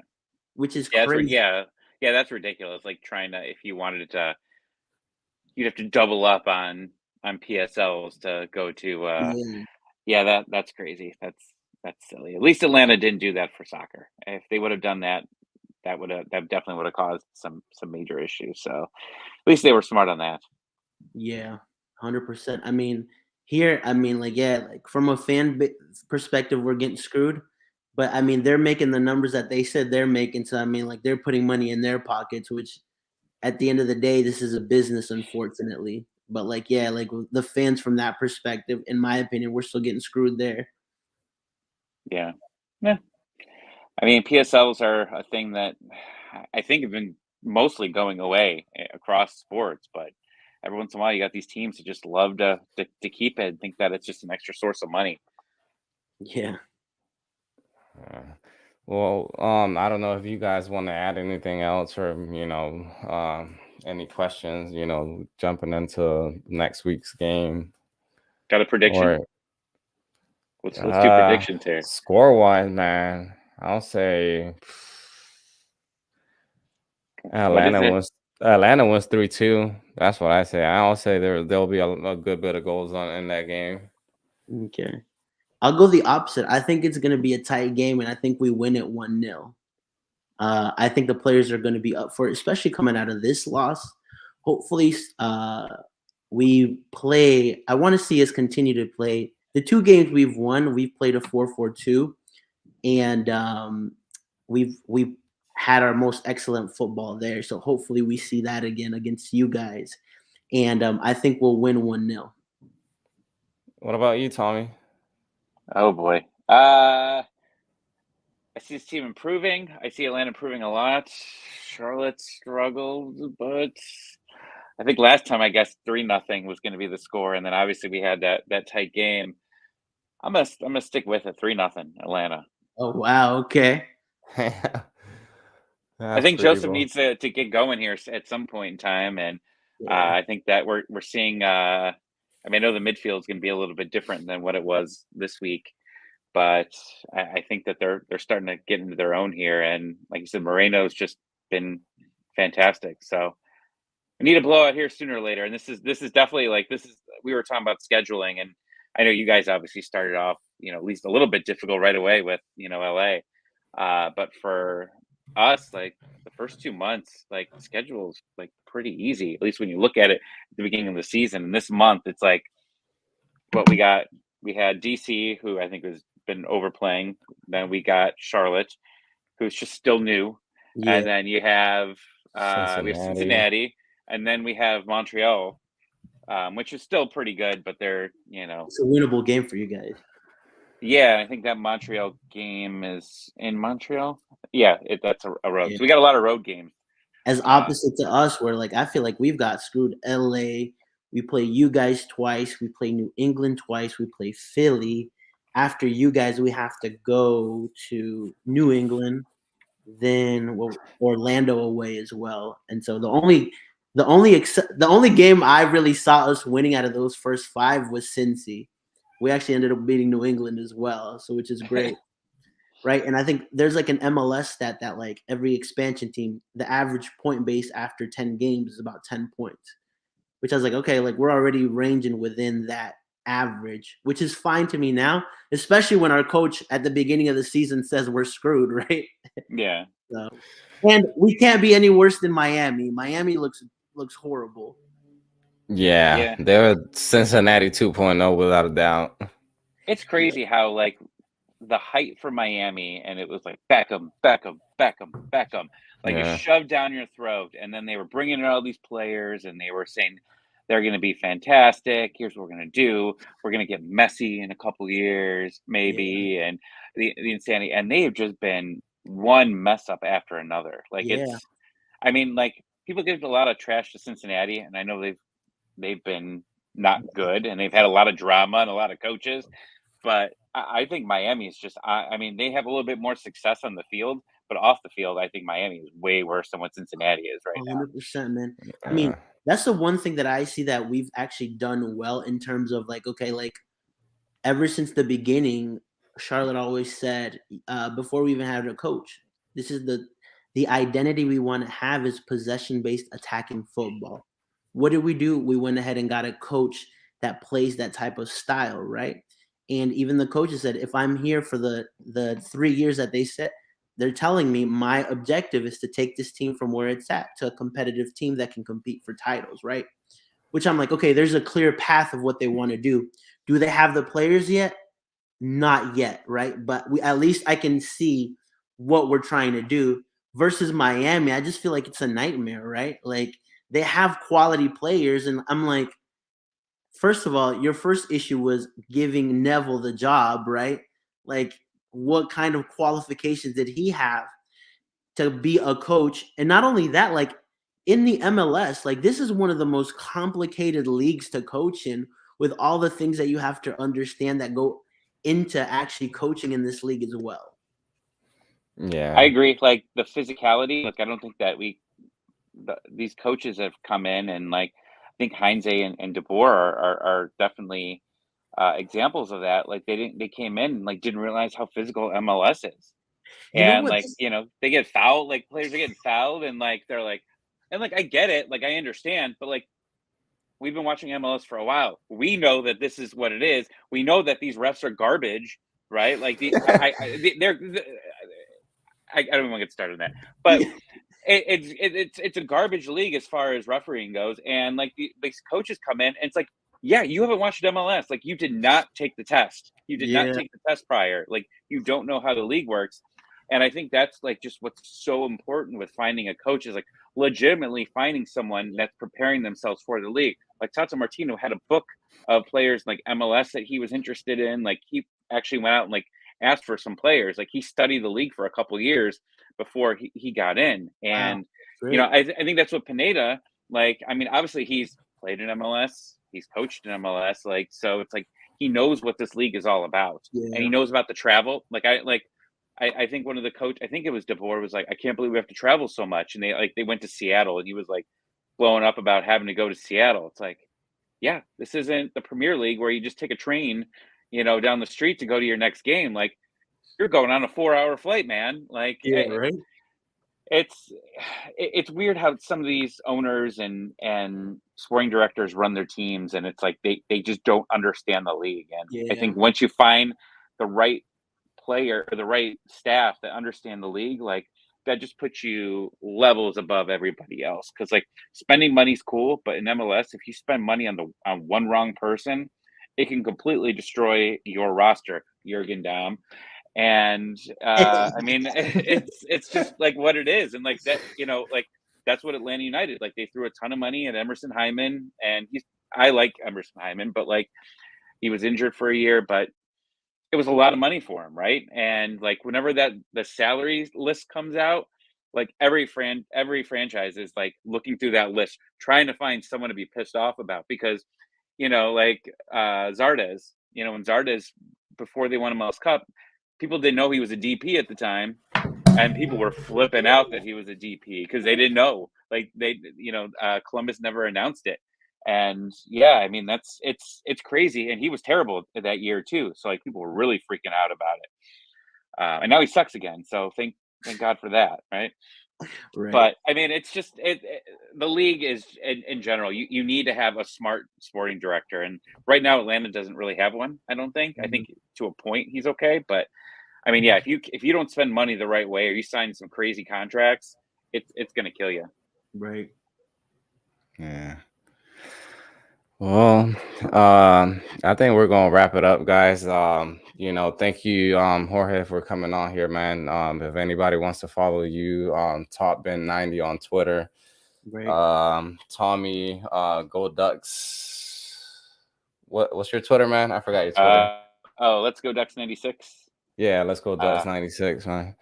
[SPEAKER 2] which is
[SPEAKER 3] yeah,
[SPEAKER 2] crazy.
[SPEAKER 3] yeah, that's ridiculous. Like trying to, if you wanted to, you'd have to double up on PSLs to go to.
[SPEAKER 2] Yeah,
[SPEAKER 3] Yeah, that's crazy. That's silly. At least Atlanta didn't do that for soccer. If they would have done that, that definitely would have caused some major issues. So at least they were smart on that.
[SPEAKER 2] yeah. 100%. I mean, here, I mean, like, yeah, like from a perspective, we're getting screwed. But I mean, they're making the numbers that they said they're making. So I mean, like, they're putting money in their pockets, which at the end of the day, this is a business, unfortunately. But like, yeah, like the fans from that perspective, in my opinion, we're still getting screwed there.
[SPEAKER 3] Yeah. Yeah. I mean, PSLs are a thing that I think have been mostly going away across sports, but every once in a while you got these teams that just love to keep it and think that it's just an extra source of money.
[SPEAKER 2] Yeah.
[SPEAKER 1] Uh, well, I don't know if you guys want to add anything else or, any questions, jumping into next week's game
[SPEAKER 3] Got a prediction?
[SPEAKER 1] or
[SPEAKER 3] Let's do predictions here.
[SPEAKER 1] score wise, man. I'll say
[SPEAKER 3] What is it?
[SPEAKER 1] Atlanta wins 3-2. That's what I say. I'll say there'll be a good bit of goals in that game.
[SPEAKER 2] Okay. I'll go the opposite. I think it's going to be a tight game, and I think we win it 1-0. I think the players are going to be up for it, especially coming out of this loss. Hopefully, we play. I want to see us continue to play. The 2 games we've won, we've played a 4-4-2, and we've had our most excellent football there. So hopefully, we see that again against you guys, and I think we'll win 1-0.
[SPEAKER 1] What about you, Tommy?
[SPEAKER 3] Oh boy. I see this team improving. I see Atlanta improving a lot. Charlotte struggled, but I think last time I guess 3-0 was going to be the score, and then obviously we had that tight game. I'm gonna stick with it 3-0 Atlanta.
[SPEAKER 2] Oh wow! Okay.
[SPEAKER 3] I
[SPEAKER 1] That's
[SPEAKER 3] think
[SPEAKER 1] pretty
[SPEAKER 3] Joseph
[SPEAKER 1] bold.
[SPEAKER 3] needs to get going here at some point in time, and
[SPEAKER 2] Yeah.
[SPEAKER 3] I think that we're seeing. I mean, I know the midfield is going to be a little bit different than what it was this week, but I think that they're starting to get into their own here. And like you said, Moreno's just been fantastic. So we need a blowout here sooner or later. And this is definitely like this is we were talking about scheduling, and I know you guys obviously started off at least a little bit difficult right away with LA, but for us like the first 2 months like the schedule's like pretty easy at least when you look at it at the beginning of the season. And this month it's like what we got. We had DC, who I think has been overplaying. Then we got Charlotte, who's just still new,
[SPEAKER 2] Yeah.
[SPEAKER 3] and then you have we have
[SPEAKER 1] Cincinnati.
[SPEAKER 3] Cincinnati, and then we have Montreal, which is still pretty good, but they're
[SPEAKER 2] It's a winnable game for you guys.
[SPEAKER 3] yeah. I think that Montreal game is in Montreal. Yeah, that's a road.
[SPEAKER 2] Yeah.
[SPEAKER 3] So we got a lot of road games.
[SPEAKER 2] As opposite to us, where like I feel like we've got screwed. LA, we play you guys twice. We play New England twice. We play Philly. After you guys, we have to go to New England, then Orlando away as well. And so the only game I really saw us winning out of those first 5 was Cincy. We actually ended up beating New England as well, so which is great. Right. And I think there's like an MLS stat that like every expansion team, the average point base after 10 games is about 10 points, which I was like, okay, like we're already ranging within that average, which is fine to me now, especially when our coach at the beginning of the season says we're screwed, right?
[SPEAKER 3] Yeah.
[SPEAKER 2] So, and we can't be any worse than Miami. Miami looks horrible.
[SPEAKER 1] Yeah,
[SPEAKER 3] Yeah.
[SPEAKER 1] they're Cincinnati 2.0 without a doubt.
[SPEAKER 3] It's crazy how like the height for Miami, and it was like Beckham, Beckham, Beckham, Beckham, like it's
[SPEAKER 1] Yeah.
[SPEAKER 3] shoved down your throat. And then they were bringing in all these players, and they were saying they're going to be fantastic. Here's what we're going to do: we're going to get Messi in a couple years, maybe, and the insanity. And they have just been one mess up after another. Like
[SPEAKER 2] Yeah.
[SPEAKER 3] I mean, like people give a lot of trash to Cincinnati, and I know they've been not good, and they've had a lot of drama and a lot of coaches. But I think Miami is just. I mean, they have a little bit more success on the field, but off the field, I think Miami is way worse than what Cincinnati is right now.
[SPEAKER 2] 100%, man. I mean,
[SPEAKER 1] Uh,
[SPEAKER 2] that's the one thing that I see that we've actually done well in terms of like, okay, like ever since the beginning, Charlotte always said before we even had a coach, this is the identity we want to have is possession-based attacking football. What did we do? We went ahead and got a coach that plays that type of style, right? And even the coaches said, if I'm here for the 3 years that they set, they're telling me my objective is to take this team from where it's at to a competitive team that can compete for titles, right? which I'm like, okay, there's a clear path of what they want to do. Do they have the players yet? Not yet, right? But at least I can see what we're trying to do. Versus Miami, I just feel like it's a nightmare, right? Like they have quality players, and I'm like, first of all, your first issue was giving Neville the job, right? Like, what kind of qualifications did he have to be a coach? And not only that, like in the MLS, like this is one of the most complicated leagues to coach in, with all the things that you have to understand that go into actually coaching in this league as well.
[SPEAKER 3] I
[SPEAKER 1] Yeah.
[SPEAKER 3] agree. Like the physicality, like I don't think that these coaches have come in and like I think Heinze and DeBoer are definitely examples of that. Like they came in and like didn't realize how physical MLS is.
[SPEAKER 2] You know
[SPEAKER 3] And
[SPEAKER 2] what?
[SPEAKER 3] like, you know, they get fouled, like players are getting fouled and like they're like and like I get it, like I understand, but like we've been watching MLS for a while. We know that this is what it is. We know that these refs are garbage, right? Like they're I don't even want to get started on that. But it's a garbage league as far as refereeing goes, and like these coaches come in, and it's like, yeah, you haven't watched MLS, like you did not take the test, you did not
[SPEAKER 2] Yeah.
[SPEAKER 3] take the test prior, like you don't know how the league works, and I think that's like just what's so important with finding a coach is like legitimately finding someone that's preparing themselves for the league. Like Tata Martino had a book of players like MLS that he was interested in, like he actually went out and like asked for some players, like he studied the league for a couple years before he got in.
[SPEAKER 2] Wow.
[SPEAKER 3] And, you know,
[SPEAKER 2] Great.
[SPEAKER 3] I think that's what Pineda, like, I mean, obviously he's played in MLS, he's coached in MLS, like, so it's like he knows what this league is all about and he
[SPEAKER 2] Yeah.
[SPEAKER 3] knows about the travel. I think one of the coach, I think it was DeBoer, was like, I can't believe we have to travel so much. And they went to Seattle and he was like blowing up about having to go to Seattle. It's like, yeah, this isn't the Premier League where you just take a train, you know, down the street to go to your next game. Like, you're going on a 4-hour flight, man. Like,
[SPEAKER 2] Yeah. Right.
[SPEAKER 3] it's weird how some of these owners and sporting directors run their teams, and it's like they just don't understand the league. And I
[SPEAKER 2] Yeah.
[SPEAKER 3] think once you find the right player or the right staff that understand the league, like that just puts you levels above everybody else. Because like spending money's cool, but in MLS, if you spend money on one wrong person, it can completely destroy your roster. Jurgen Damm. And I mean, it's just like what it is, and like that, you know, like that's what Atlanta United, like they threw a ton of money at Emerson Hyman, and I like Emerson Hyman, but like he was injured for a year, but it was a lot of money for him, right? And like whenever the salary list comes out, like every franchise is like looking through that list, trying to find someone to be pissed off about because, you know, like Zardes, you know, when Zardes before they won a MLS Cup, people didn't know he was a DP at the time, and people were flipping out that he was a DP because they didn't know. Like Columbus never announced it. And yeah, I mean it's crazy, and he was terrible that year too. So like people were really freaking out about it, and now he sucks again. So thank God for that, right?
[SPEAKER 2] Right.
[SPEAKER 3] But I mean, it's just the league is in general. You need to have a smart sporting director, and right now Atlanta doesn't really have one. I don't think. I think to a point he's okay, but I mean, yeah, if you don't spend money the right way or you sign some crazy contracts, it's going to kill you.
[SPEAKER 2] Right.
[SPEAKER 1] Yeah. Well, I think we're gonna wrap it up, guys. Thank you, Jorge, for coming on here, man. If anybody wants to follow you, Top Ben 90 on Twitter.
[SPEAKER 2] Right.
[SPEAKER 1] Tommy, Go Ducks. What's your Twitter, man? I forgot your Twitter.
[SPEAKER 3] Let's go Ducks 96.
[SPEAKER 1] Yeah, let's go Ducks 96, man.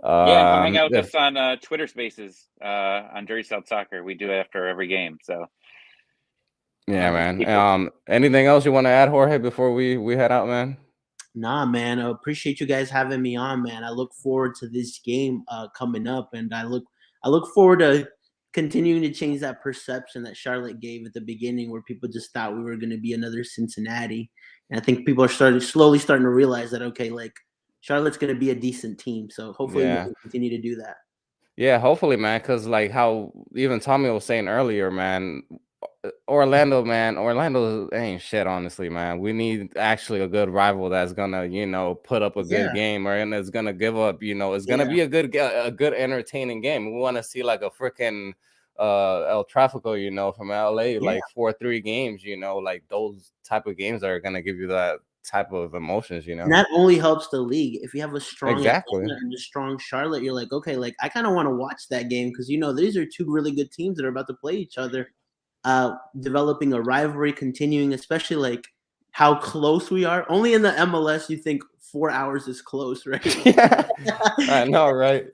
[SPEAKER 3] Yeah, and come hang out with
[SPEAKER 1] If,
[SPEAKER 3] us on Twitter Spaces on Jersey South Soccer. We do it after every game. So
[SPEAKER 1] yeah, man.
[SPEAKER 3] keep it.
[SPEAKER 1] Anything else you want to add, Jorge, before we head out, man?
[SPEAKER 2] Nah, man. I appreciate you guys having me on, man. I look forward to this game coming up, and I look forward to continuing to change that perception that Charlotte gave at the beginning, where people just thought we were going to be another Cincinnati. And I think people are slowly starting to realize that okay, like Charlotte's going to be a decent team. So hopefully we
[SPEAKER 1] Yeah.
[SPEAKER 2] can continue to do that.
[SPEAKER 1] Yeah, hopefully, man, because like how even Tommy was saying earlier, man, Orlando ain't shit, honestly, man. We need actually a good rival that's gonna, put up a good
[SPEAKER 2] Yeah.
[SPEAKER 1] game, and it's gonna give up, it's gonna
[SPEAKER 2] Yeah.
[SPEAKER 1] be a good entertaining game. We want to see like a freaking El Tráfico, you know, from LA,
[SPEAKER 2] Yeah.
[SPEAKER 1] like 4-3 games, you know, like those type of games are gonna give you that type of emotions, you know.
[SPEAKER 2] And that only helps the league. If you have a strong
[SPEAKER 1] Exactly.
[SPEAKER 2] Atlanta and a strong Charlotte, you're like, okay, like I kind of want to watch that game because you know these are two really good teams that are about to play each other, developing a rivalry, continuing, especially like how close we are. Only in the MLS you think 4 hours is close, right?
[SPEAKER 1] Yeah, I know, right?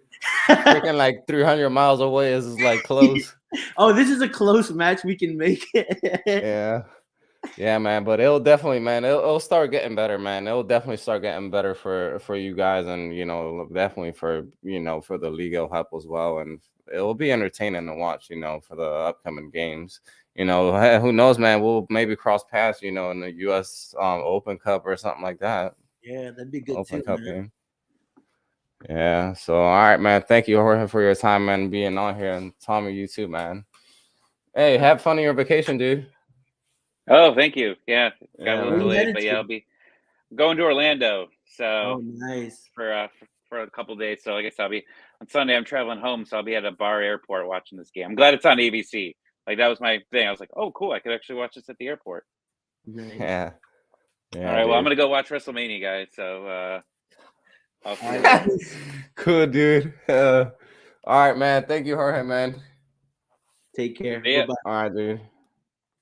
[SPEAKER 1] Freaking like 300 miles away is like close.
[SPEAKER 2] Oh, this is a close match. We can make it.
[SPEAKER 1] Yeah. Yeah, man, but it'll definitely, man, it'll start getting better, man. It'll definitely start getting better for you guys, and you know, definitely for for the league, it'll help as well, and it'll be entertaining to watch, for the upcoming games. Who knows, man? We'll maybe cross paths, in the U.S. Open Cup or something like that.
[SPEAKER 2] Yeah, that'd be good
[SPEAKER 1] Open
[SPEAKER 2] too,
[SPEAKER 1] Cup
[SPEAKER 2] man.
[SPEAKER 1] game. Yeah. So, all right, man. Thank you, Jorge, for your time, man, being on here, and Tommy, you too, man. Hey, have fun on your vacation, dude.
[SPEAKER 3] Oh, thank you. Yeah, got a
[SPEAKER 1] Yeah,
[SPEAKER 3] little
[SPEAKER 2] Where you
[SPEAKER 1] man.
[SPEAKER 3] delayed,
[SPEAKER 2] headed
[SPEAKER 3] but yeah,
[SPEAKER 2] to?
[SPEAKER 3] I'll be going to Orlando. So
[SPEAKER 2] Oh, nice.
[SPEAKER 3] for a couple days. So I guess I'll be on Sunday. I'm traveling home, so I'll be at a bar airport watching this game. I'm glad it's on ABC. Like that was my thing. I was like, oh, cool. I could actually watch this at the airport.
[SPEAKER 2] Nice.
[SPEAKER 1] Yeah.
[SPEAKER 3] All
[SPEAKER 1] Yeah,
[SPEAKER 3] right. Well, I'm
[SPEAKER 1] dude.
[SPEAKER 3] gonna go watch WrestleMania, guys. So I'll see you
[SPEAKER 2] All
[SPEAKER 3] later.
[SPEAKER 2] right.
[SPEAKER 1] Cool, dude. All right, man. Thank you, Jorge, man.
[SPEAKER 2] Take care.
[SPEAKER 3] See ya.
[SPEAKER 2] Bye-bye.
[SPEAKER 1] All right, dude.